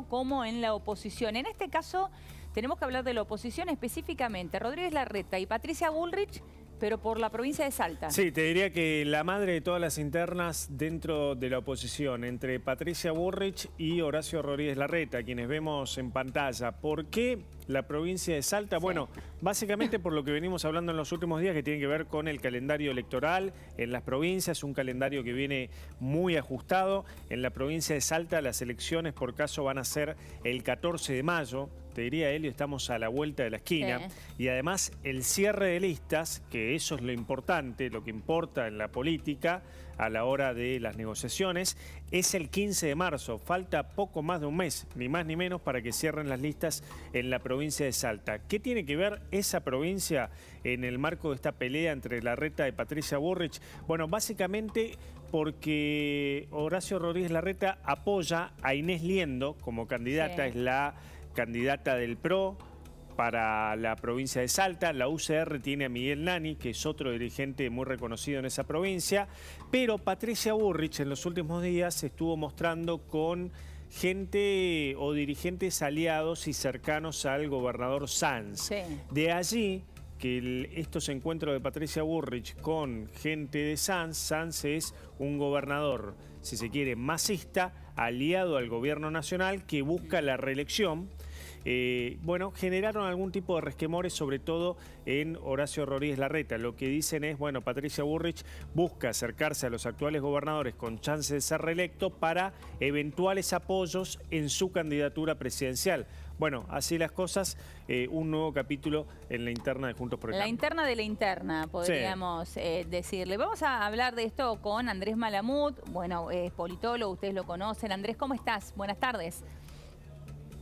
como en la oposición. En este caso tenemos que hablar de la oposición específicamente. Rodríguez Larreta y Patricia Bullrich, pero por la provincia de Salta. Sí, te diría que la madre de todas las internas dentro de la oposición, entre Patricia Bullrich y Horacio Rodríguez Larreta, quienes vemos en pantalla. ¿Por qué la provincia de Salta? Sí. Bueno, básicamente por lo que venimos hablando en los últimos días, que tiene que ver con el calendario electoral en las provincias, un calendario que viene muy ajustado. En la provincia de Salta las elecciones por caso van a ser el 14 de mayo. Te diría, Elio, estamos a la vuelta de la esquina. Sí. Y además el cierre de listas, que eso es lo importante, lo que importa en la política a la hora de las negociaciones, es el 15 de marzo. Falta poco más de un mes, ni más ni menos, para que cierren las listas en la provincia de Salta. ¿Qué tiene que ver esa provincia en el marco de esta pelea entre Larreta y Patricia Bullrich? Bueno, básicamente porque Horacio Rodríguez Larreta apoya a Inés Liendo como candidata, sí. Es la candidata del PRO para la provincia de Salta. La UCR tiene a Miguel Nani, que es otro dirigente muy reconocido en esa provincia, pero Patricia Bullrich en los últimos días se estuvo mostrando con gente o dirigentes aliados y cercanos al gobernador Sanz. Sí. De allí que estos encuentros de Patricia Bullrich con gente de Sanz. Sanz es un gobernador, si se quiere, masista, aliado al gobierno nacional que busca la reelección. Bueno, generaron algún tipo de resquemores, sobre todo en Horacio Rodríguez Larreta. Lo que dicen es, bueno, Patricia Bullrich busca acercarse a los actuales gobernadores con chance de ser reelecto para eventuales apoyos en su candidatura presidencial. Bueno, así las cosas, un nuevo capítulo en la interna de Juntos por el Cambio. La interna de la interna, podríamos decirle. Vamos a hablar de esto con Andrés Malamud. Bueno, es politólogo, ustedes lo conocen. Andrés, ¿cómo estás? Buenas tardes.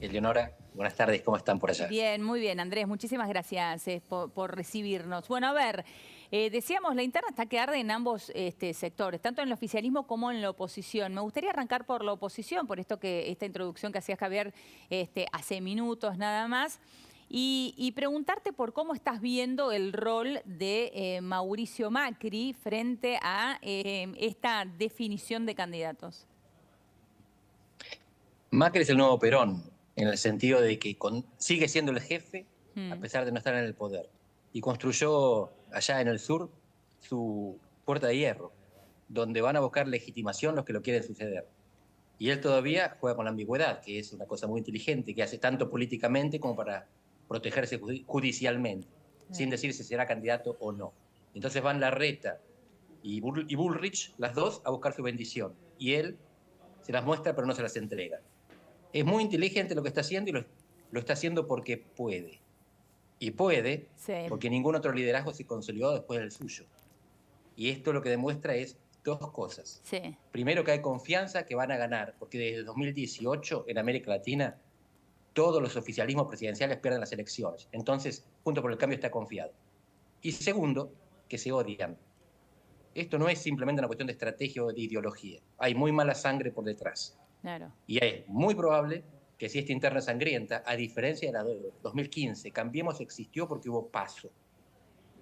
Eleonora, buenas tardes, ¿cómo están por allá? Bien, muy bien, Andrés, muchísimas gracias por recibirnos. Bueno, a ver, decíamos, la interna está que arde en ambos sectores, tanto en el oficialismo como en la oposición. Me gustaría arrancar por la oposición, por esta introducción que hacía Javier hace minutos nada más, y preguntarte por cómo estás viendo el rol de Mauricio Macri frente a esta definición de candidatos. Macri es el nuevo Perón, en el sentido de que sigue siendo el jefe a pesar de no estar en el poder. Y construyó allá en el sur su puerta de hierro, donde van a buscar legitimación los que lo quieren suceder. Y él todavía juega con la ambigüedad, que es una cosa muy inteligente, que hace tanto políticamente como para protegerse judicialmente, sin decir si será candidato o no. Entonces van Larreta y Bullrich, las dos, a buscar su bendición. Y él se las muestra pero no se las entrega. Es muy inteligente lo que está haciendo y lo está haciendo porque puede. Y puede porque ningún otro liderazgo se consolidó después del suyo. Y esto lo que demuestra es dos cosas. Sí. Primero, que hay confianza que van a ganar, porque desde 2018 en América Latina todos los oficialismos presidenciales pierden las elecciones. Entonces, Juntos por el Cambio está confiado. Y segundo, que se odian. Esto no es simplemente una cuestión de estrategia o de ideología. Hay muy mala sangre por detrás. Claro. Y es muy probable que si esta interna es sangrienta, a diferencia de la de 2015, Cambiemos existió porque hubo PASO.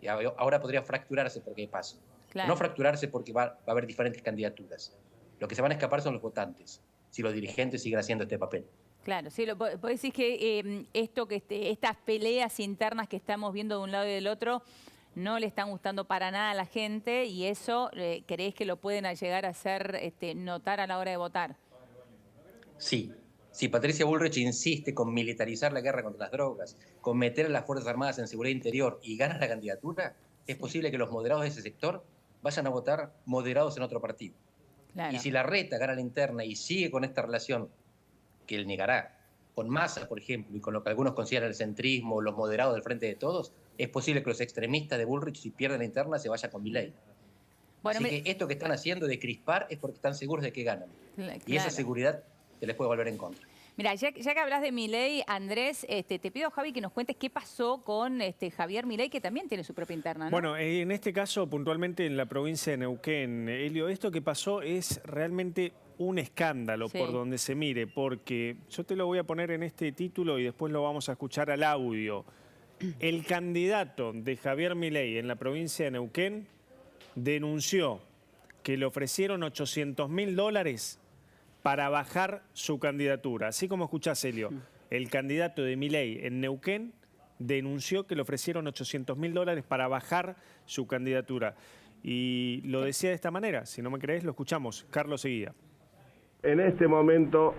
Y ahora podría fracturarse porque hay PASO. Claro. No fracturarse porque va a haber diferentes candidaturas. Lo que se van a escapar son los votantes, si los dirigentes siguen haciendo este papel. Claro, sí, vos decís que estas peleas internas que estamos viendo de un lado y del otro no le están gustando para nada a la gente, y eso ¿creés que lo pueden llegar a hacer notar a la hora de votar? Sí. Si Patricia Bullrich insiste con militarizar la guerra contra las drogas, con meter a las Fuerzas Armadas en seguridad interior y gana la candidatura, es posible que los moderados de ese sector vayan a votar moderados en otro partido. Claro. Y si Larreta gana la interna y sigue con esta relación, que él negará, con Massa, por ejemplo, y con lo que algunos consideran el centrismo, los moderados del Frente de Todos, es posible que los extremistas de Bullrich, si pierden la interna, se vayan con Milei. Bueno, así que esto que están haciendo de crispar es porque están seguros de que ganan. Claro. Y esa seguridad se les puede volver en contra. Mira, ya que hablas de Milei, Andrés, te pido, Javi, que nos cuentes qué pasó con Javier Milei, que también tiene su propia interna, ¿no? Bueno, en este caso, puntualmente en la provincia de Neuquén, Elio, esto que pasó es realmente un escándalo por donde se mire, porque yo te lo voy a poner en este título y después lo vamos a escuchar al audio. El candidato de Javier Milei en la provincia de Neuquén denunció que le ofrecieron $800.000 para bajar su candidatura. Así como escuchás, Helio, el candidato de Milei en Neuquén denunció que le ofrecieron $800.000 para bajar su candidatura. Y lo decía de esta manera, si no me creés, lo escuchamos. Carlos Seguía. En este momento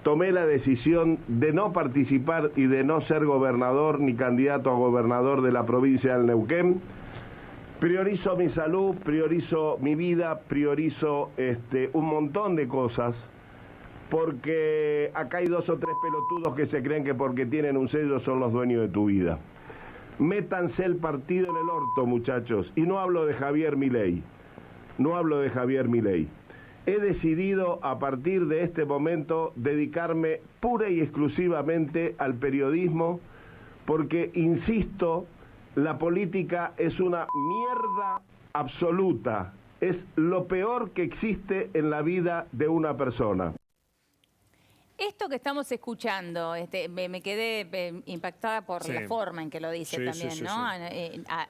tomé la decisión de no participar y de no ser gobernador ni candidato a gobernador de la provincia del Neuquén. Priorizo mi salud, priorizo mi vida, priorizo un montón de cosas, porque acá hay 2 o 3 pelotudos que se creen que porque tienen un sello son los dueños de tu vida. Métanse el partido en el orto, muchachos, y no hablo de Javier Milei, no hablo de Javier Milei. He decidido a partir de este momento dedicarme pura y exclusivamente al periodismo porque, insisto, la política es una mierda absoluta. Es lo peor que existe en la vida de una persona. Esto que estamos escuchando, me quedé impactada por la forma en que lo dice también, ¿no?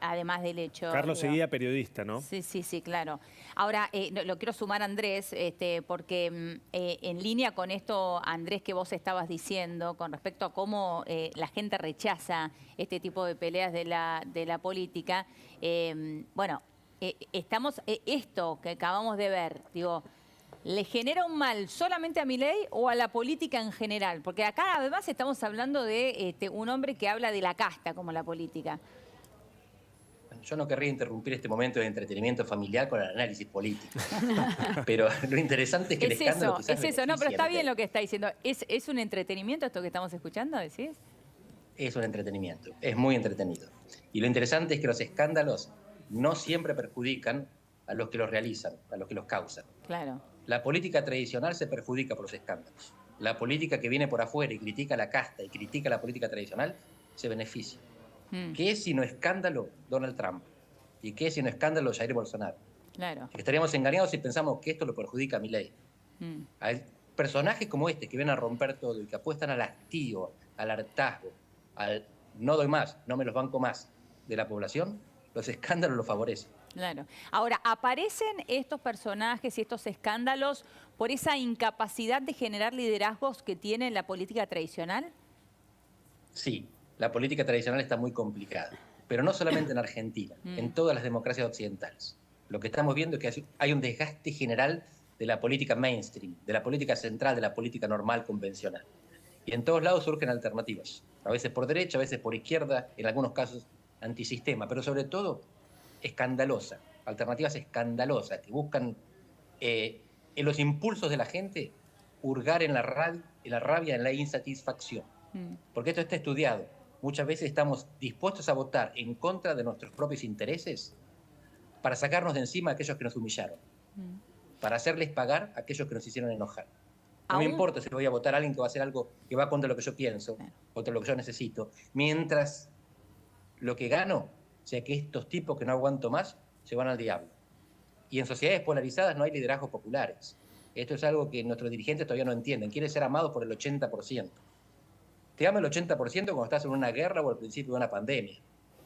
Además del hecho. Carlos Seguía, periodista, ¿no? Sí, claro. Ahora, lo quiero sumar a Andrés, porque en línea con esto, Andrés, que vos estabas diciendo, con respecto a cómo la gente rechaza este tipo de peleas de la política, bueno, esto que acabamos de ver, digo, ¿le genera un mal solamente a Milei o a la política en general? Porque acá además estamos hablando de un hombre que habla de la casta como la política. Yo no querría interrumpir este momento de entretenimiento familiar con el análisis político. Pero lo interesante es que el escándalo quizás es eso, no, pero está beneficia bien lo que está diciendo. ¿Es un entretenimiento esto que estamos escuchando, decís? Es un entretenimiento, es muy entretenido. Y lo interesante es que los escándalos no siempre perjudican a los que los realizan, a los que los causan. Claro. La política tradicional se perjudica por los escándalos. La política que viene por afuera y critica la casta y critica la política tradicional se beneficia. ¿Qué es sino escándalo Donald Trump? ¿Y qué es sino escándalo Jair Bolsonaro? Claro. Estaríamos engañados si pensamos que esto lo perjudica a Milei. Hay personajes como este que vienen a romper todo y que apuestan al hastío, al hartazgo, al no doy más, no me los banco más de la población, los escándalos lo favorecen. Claro. Ahora, ¿aparecen estos personajes y estos escándalos por esa incapacidad de generar liderazgos que tiene la política tradicional? Sí, la política tradicional está muy complicada, pero no solamente en Argentina, en todas las democracias occidentales. Lo que estamos viendo es que hay un desgaste general de la política mainstream, de la política central, de la política normal, convencional. Y en todos lados surgen alternativas, a veces por derecha, a veces por izquierda, en algunos casos antisistema, pero sobre todo escandalosa, alternativas escandalosas que buscan en los impulsos de la gente hurgar en la rabia, en la insatisfacción. Porque esto está estudiado. Muchas veces estamos dispuestos a votar en contra de nuestros propios intereses para sacarnos de encima a aquellos que nos humillaron, para hacerles pagar a aquellos que nos hicieron enojar. No me importa si voy a votar a alguien que va a hacer algo que va contra lo que yo pienso, contra lo que yo necesito, mientras lo que gano sea que estos tipos que no aguanto más se van al diablo. Y en sociedades polarizadas no hay liderazgos populares. Esto es algo que nuestros dirigentes todavía no entienden. Quieren ser amados por el 80%. Te ama el 80% cuando estás en una guerra o al principio de una pandemia.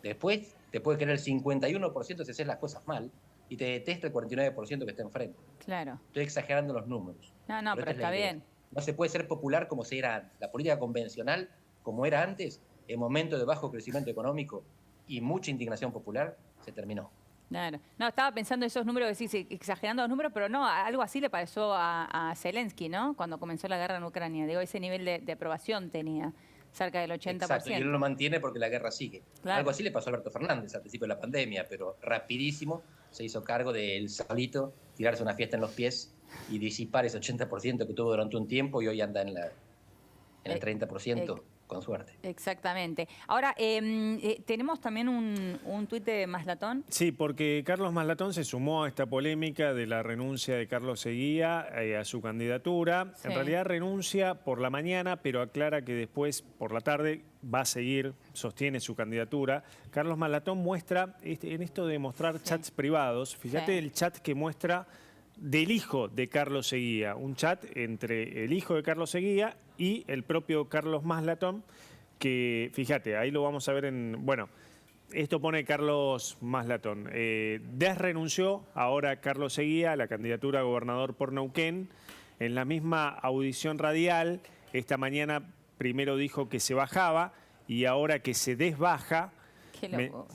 Después te puede querer el 51% si haces las cosas mal y te detesta el 49% que está enfrente. Claro. Estoy exagerando los números. No, pero está bien. No se puede ser popular como se era antes. La política convencional, como era antes, en momentos de bajo crecimiento económico y mucha indignación popular, se terminó. Claro. No, estaba pensando esos números, decís, exagerando los números, pero no, algo así le pasó a Zelensky, ¿no? Cuando comenzó la guerra en Ucrania. Digo, ese nivel de aprobación tenía, cerca del 80%. Exacto, y él lo mantiene porque la guerra sigue. Claro. Algo así le pasó a Alberto Fernández al principio de la pandemia, pero rapidísimo se hizo cargo de él solito, tirarse una fiesta en los pies y disipar ese 80% que tuvo durante un tiempo y hoy anda en el 30%. Con suerte. Exactamente. Ahora, tenemos también un tuit de Maslatón. Sí, porque Carlos Maslatón se sumó a esta polémica de la renuncia de Carlos Seguía a su candidatura. Sí. En realidad renuncia por la mañana, pero aclara que después, por la tarde, va a seguir, sostiene su candidatura. Carlos Maslatón muestra, en esto de mostrar chats privados, fíjate el chat que muestra del hijo de Carlos Seguía, un chat entre el hijo de Carlos Seguía y el propio Carlos Maslatón, que, fíjate, ahí lo vamos a ver en... Bueno, esto pone Carlos Maslatón. Renunció, ahora Carlos Seguía, a la candidatura a gobernador por Neuquén. En la misma audición radial, esta mañana primero dijo que se bajaba y ahora que se desbaja. Qué loco.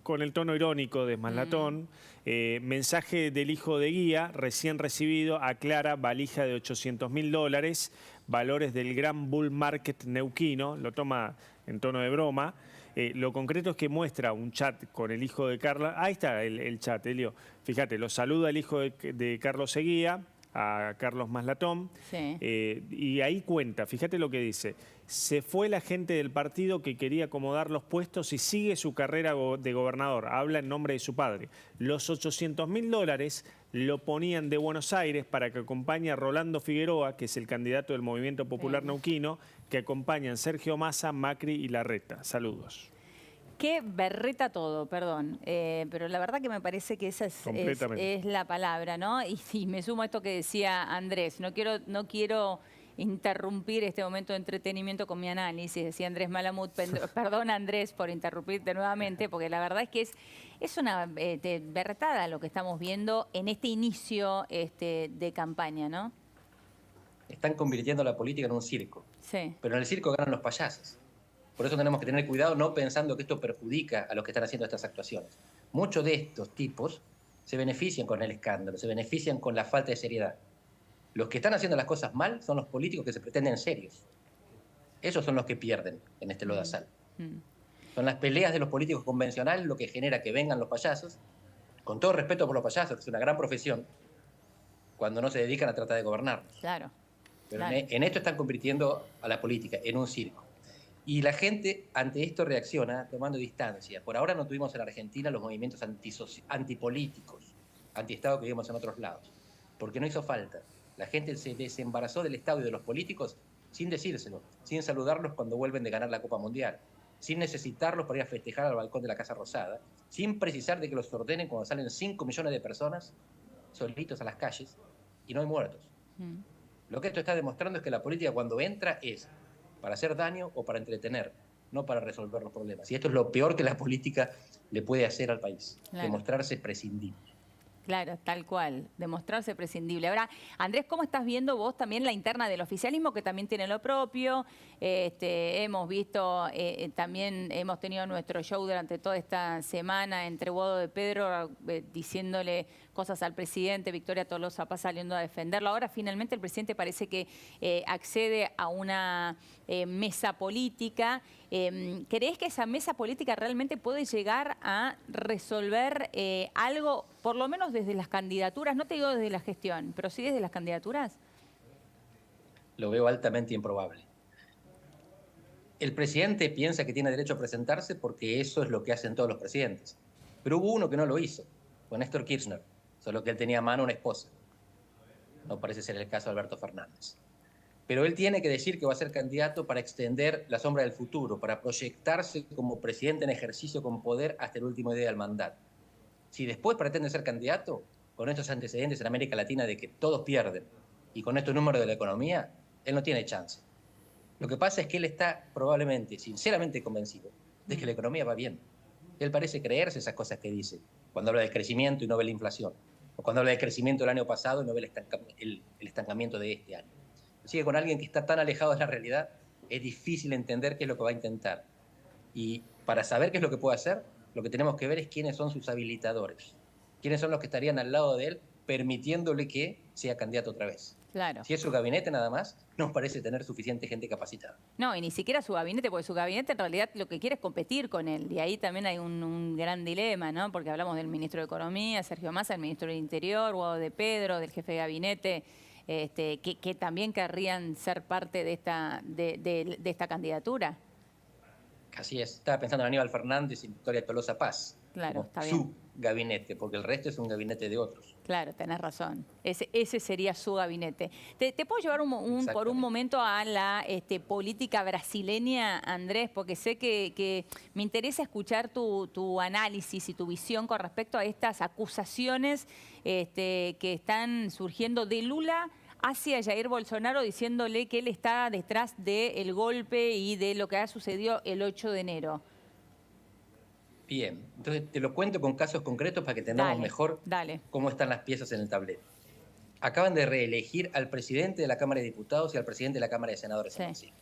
Con el tono irónico de Maslatón. Mensaje del hijo de Guía, recién recibido, aclara valija de $800.000, valores del gran bull market neuquino, lo toma en tono de broma. Lo concreto es que muestra un chat con el hijo de Carla. Ahí está el chat, Elio. Fíjate, lo saluda el hijo de Carlos Eguía, a Carlos Maslatón. Sí. Y ahí cuenta, fíjate lo que dice. Se fue la gente del partido que quería acomodar los puestos y sigue su carrera de gobernador. Habla en nombre de su padre. Los $800.000 lo ponían de Buenos Aires para que acompañe a Rolando Figueroa, que es el candidato del Movimiento Popular Neuquino, que acompañan Sergio Massa, Macri y Larreta. Saludos. Qué berreta todo, perdón. Pero la verdad que me parece que esa es la palabra, ¿no? Y me sumo a esto que decía Andrés. No quiero interrumpir este momento de entretenimiento con mi análisis, decía Andrés Malamud. Perdón, Andrés, por interrumpirte nuevamente, porque la verdad es que es una berretada lo que estamos viendo en este inicio de campaña, ¿no? Están convirtiendo la política en un circo. Sí. Pero en el circo ganan los payasos. Por eso tenemos que tener cuidado, no pensando que esto perjudica a los que están haciendo estas actuaciones. Muchos de estos tipos se benefician con el escándalo, se benefician con la falta de seriedad. Los que están haciendo las cosas mal son los políticos que se pretenden serios. Esos son los que pierden en este lodazal. Son las peleas de los políticos convencionales lo que genera que vengan los payasos, con todo respeto por los payasos, que es una gran profesión, cuando no se dedican a tratar de gobernarnos. Claro. Pero claro. en esto están convirtiendo a la política en un circo. Y la gente ante esto reacciona tomando distancia. Por ahora no tuvimos en Argentina los movimientos antipolíticos, antiestado que vimos en otros lados, porque no hizo falta. La gente se desembarazó del Estado y de los políticos sin decírselo, sin saludarlos cuando vuelven de ganar la Copa Mundial, sin necesitarlos para ir a festejar al balcón de la Casa Rosada, sin precisar de que los ordenen cuando salen 5 millones de personas solitos a las calles y no hay muertos. Lo que esto está demostrando es que la política cuando entra es para hacer daño o para entretener, no para resolver los problemas. Y esto es lo peor que la política le puede hacer al país, demostrarse prescindible. Claro, tal cual, demostrarse prescindible. Ahora, Andrés, ¿cómo estás viendo vos también la interna del oficialismo, que también tiene lo propio? Hemos visto, también hemos tenido nuestro show durante toda esta semana entre Guado de Pedro diciéndole cosas al presidente, Victoria Tolosa Paz saliendo a defenderlo. Ahora finalmente el presidente parece que accede a una mesa política. ¿Creés que esa mesa política realmente puede llegar a resolver algo, por lo menos desde las candidaturas? No te digo desde la gestión, pero sí desde las candidaturas. Lo veo altamente improbable. El presidente piensa que tiene derecho a presentarse porque eso es lo que hacen todos los presidentes. Pero hubo uno que no lo hizo, fue Néstor Kirchner, solo que él tenía a mano una esposa. No parece ser el caso de Alberto Fernández. Pero él tiene que decir que va a ser candidato para extender la sombra del futuro, para proyectarse como presidente en ejercicio con poder hasta el último día del mandato. Si después pretende ser candidato, con estos antecedentes en América Latina de que todos pierden y con estos números de la economía, él no tiene chance. Lo que pasa es que él está probablemente, sinceramente convencido de que la economía va bien. Él parece creerse esas cosas que dice, cuando habla de crecimiento y no ve la inflación, o cuando habla de crecimiento del año pasado y no ve el estancamiento de este año. Así que con alguien que está tan alejado de la realidad, es difícil entender qué es lo que va a intentar. Y para saber qué es lo que puede hacer, lo que tenemos que ver es quiénes son sus habilitadores, quiénes son los que estarían al lado de él, permitiéndole que sea candidato otra vez. Claro. Si es su gabinete nada más, no parece tener suficiente gente capacitada. No, y ni siquiera su gabinete, porque su gabinete en realidad lo que quiere es competir con él. Y ahí también hay un gran dilema, ¿no? Porque hablamos del ministro de Economía, Sergio Massa, el ministro del Interior, Guado de Pedro, del jefe de gabinete, que también querrían ser parte de esta candidatura. Así es. Estaba pensando en Aníbal Fernández y Victoria Tolosa Paz. Claro, está bien. Su gabinete, porque el resto es un gabinete de otros. Claro, tenés razón. Ese sería su gabinete. ¿Te puedo llevar por un momento a la política brasileña, Andrés? Porque sé que me interesa escuchar tu análisis y tu visión con respecto a estas acusaciones que están surgiendo de Lula hacia Jair Bolsonaro, diciéndole que él está detrás del golpe y de lo que ha sucedido el 8 de enero. Bien, entonces te lo cuento con casos concretos para que entendamos mejor dale. cómo están las piezas en el tablero. acaban de reelegir al presidente de la Cámara de Diputados y al presidente de la Cámara de Senadores en Brasil.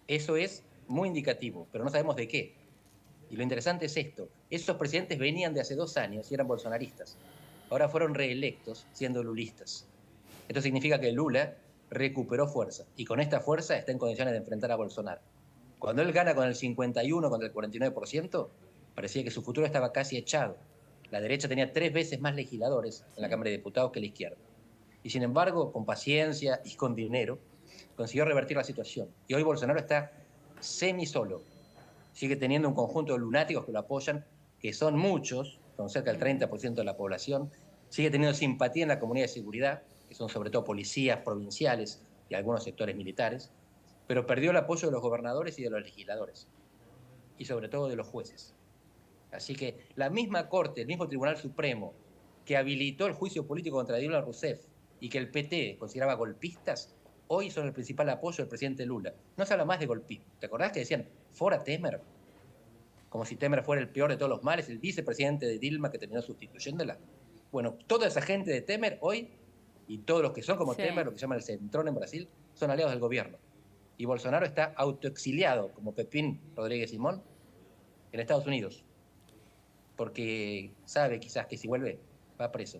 Eso es muy indicativo, pero no sabemos de qué. Y lo interesante es esto. Esos presidentes venían de hace 2 años y eran bolsonaristas. Ahora fueron reelectos siendo lulistas. Esto significa que Lula recuperó fuerza y con esta fuerza está en condiciones de enfrentar a Bolsonaro. Cuando él gana con el 51 contra el 49%, parecía que su futuro estaba casi echado. La derecha tenía 3 veces más legisladores en la Cámara de Diputados que la izquierda. Y sin embargo, con paciencia y con dinero, consiguió revertir la situación. Y hoy Bolsonaro está semi-solo. Sigue teniendo un conjunto de lunáticos que lo apoyan, que son muchos, son cerca del 30% de la población. Sigue teniendo simpatía en la comunidad de seguridad, que son sobre todo policías provinciales y algunos sectores militares, pero perdió el apoyo de los gobernadores y de los legisladores, y sobre todo de los jueces. Así que la misma Corte, el mismo Tribunal Supremo, que habilitó el juicio político contra Dilma Rousseff y que el PT consideraba golpistas, hoy son el principal apoyo del presidente Lula. No se habla más de golpismo. ¿Te acordás que decían, fora Temer? Como si Temer fuera el peor de todos los males, el vicepresidente de Dilma que terminó sustituyéndola. Bueno, toda esa gente de Temer hoy, y todos los que son como Temer, lo que llaman el centrón en Brasil, son aliados del gobierno. Y Bolsonaro está autoexiliado, como Pepín Rodríguez Simón, en Estados Unidos. Porque sabe quizás que si vuelve, va preso.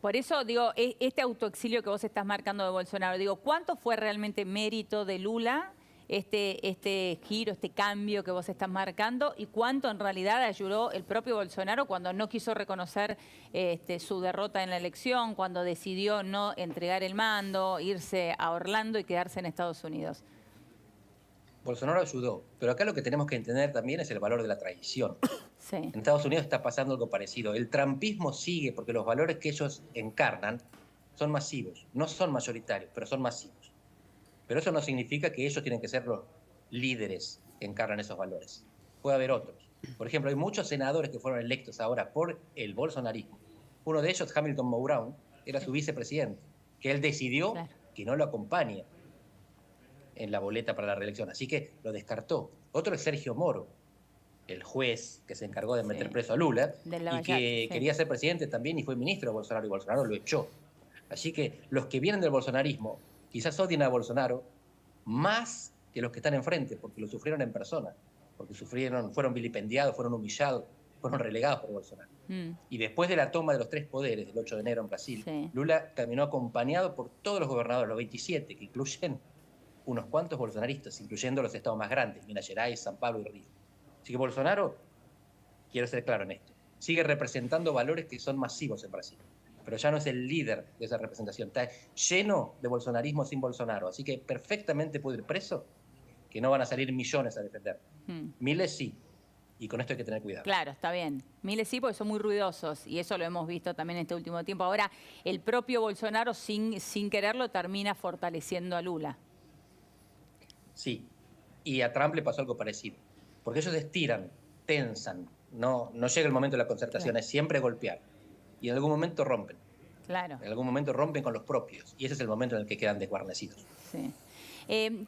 Por eso, digo, este autoexilio que vos estás marcando de Bolsonaro, digo, ¿cuánto fue realmente mérito de Lula este giro, este cambio que vos estás marcando? ¿Y cuánto en realidad ayudó el propio Bolsonaro cuando no quiso reconocer su derrota en la elección, cuando decidió no entregar el mando, irse a Orlando y quedarse en Estados Unidos? Bolsonaro ayudó, pero acá lo que tenemos que entender también es el valor de la traición. Sí. En Estados Unidos está pasando algo parecido. El trumpismo sigue porque los valores que ellos encarnan son masivos. No son mayoritarios, pero son masivos. Pero eso no significa que ellos tienen que ser los líderes que encarnan esos valores. Puede haber otros. Por ejemplo, hay muchos senadores que fueron electos ahora por el bolsonarismo. Uno de ellos, Hamilton Mourão, era su vicepresidente, que él decidió que no lo acompaña en la boleta para la reelección. Así que lo descartó. Otro es Sergio Moro, el juez que se encargó de meter preso a Lula y que quería ser presidente también y fue ministro de Bolsonaro y Bolsonaro lo echó. Así que los que vienen del bolsonarismo quizás odien a Bolsonaro más que los que están enfrente, porque lo sufrieron en persona, porque fueron vilipendiados, fueron humillados, fueron relegados por Bolsonaro. Y después de la toma de los 3 poderes del 8 de enero en Brasil, Lula caminó acompañado por todos los gobernadores, los 27, que incluyen unos cuantos bolsonaristas, incluyendo los estados más grandes, Minas Gerais, San Pablo y Río. Así que Bolsonaro, quiero ser claro en esto, sigue representando valores que son masivos en Brasil, pero ya no es el líder de esa representación. Está lleno de bolsonarismo sin Bolsonaro, así que perfectamente puede ir preso, que no van a salir millones a defender. Miles sí, y con esto hay que tener cuidado. Claro, está bien. Miles sí, porque son muy ruidosos, y eso lo hemos visto también en este último tiempo. Ahora, el propio Bolsonaro, sin quererlo, termina fortaleciendo a Lula. Sí, y a Trump le pasó algo parecido, porque ellos estiran, tensan, no llega el momento de la concertación, es siempre golpear, y en algún momento rompen. Claro. En algún momento rompen con los propios, y ese es el momento en el que quedan desguarnecidos. Sí.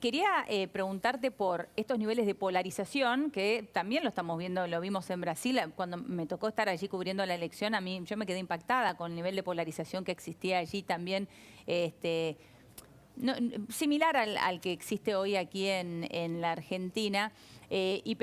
Quería preguntarte por estos niveles de polarización, que también lo estamos viendo, lo vimos en Brasil. Cuando me tocó estar allí cubriendo la elección, yo me quedé impactada con el nivel de polarización que existía allí también, similar al que existe hoy aquí en la Argentina. Y